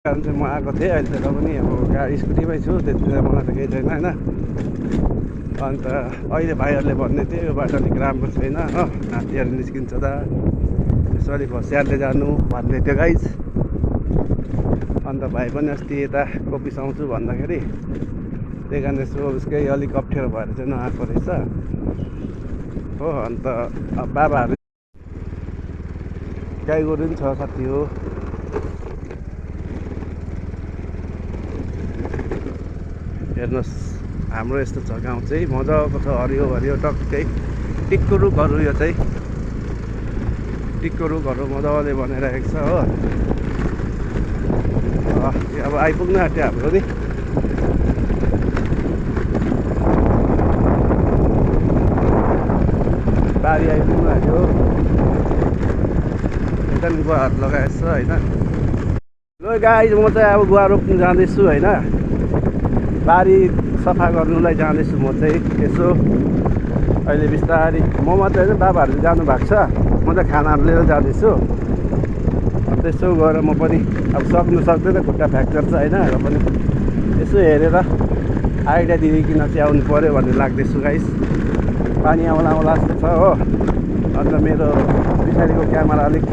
कारण चाहिँ म आएको थिएँ। अहिले त पनि अब गाडी स्कुटीमै छु, त्यति चाहिँ मलाई त केही छैन होइन। अन्त अहिले भाइहरूले भन्दै थियो यो बाटो अलिक राम्रो छैन हो, हात्तीहरू निस्किन्छ त, यसो अलिक होसियारले जानु भन्दै थियो गाइज। अन्त भाइ पनि अस्ति यता कोपी सुहाउँछु भन्दाखेरि त्यही कारण यसो उसकै अलिक अप्ठ्यारो भएर चाहिँ नआएको रहेछ हो। अन्त बाबाहरू गाई गोरु पनि छ कति हो। हेर्नुहोस् हाम्रो यस्तो छ गाउँ चाहिँ मजाको छ, हरियो हरियो टक्कै टिकको रुखहरू, यो चाहिँ टिकको रुखहरू मजाले बनाइरहेको छ हो। अब आइपुग्न आँट्यो हाम्रो नि। बारी आइपुग्नु आँट्यो, यता नि गुवाहरू लगाएछ होइन। ल गाइज म चाहिँ अब गुवा रोप्नु जाँदैछु होइन, बारी सफा गर्नुलाई जाँदैछु म चाहिँ। यसो अहिले बिस्तारै म मात्रै होइन बाबाहरू जानु भएको छ, म चाहिँ खानाहरू लिएर जाँदैछु। त्यसो गएर म पनि अब सक्नु सक्दैन, खुट्टा फ्र्याक्चर छ होइन, र पनि यसो हेरेर आइडिया दिइकन चाहिँ आउनु पऱ्यो भन्ने लाग्दैछु गाइस। पानी आउला आउला जस्तो छ हो। अन्त मेरो पछाडिको क्यामेरा अलिक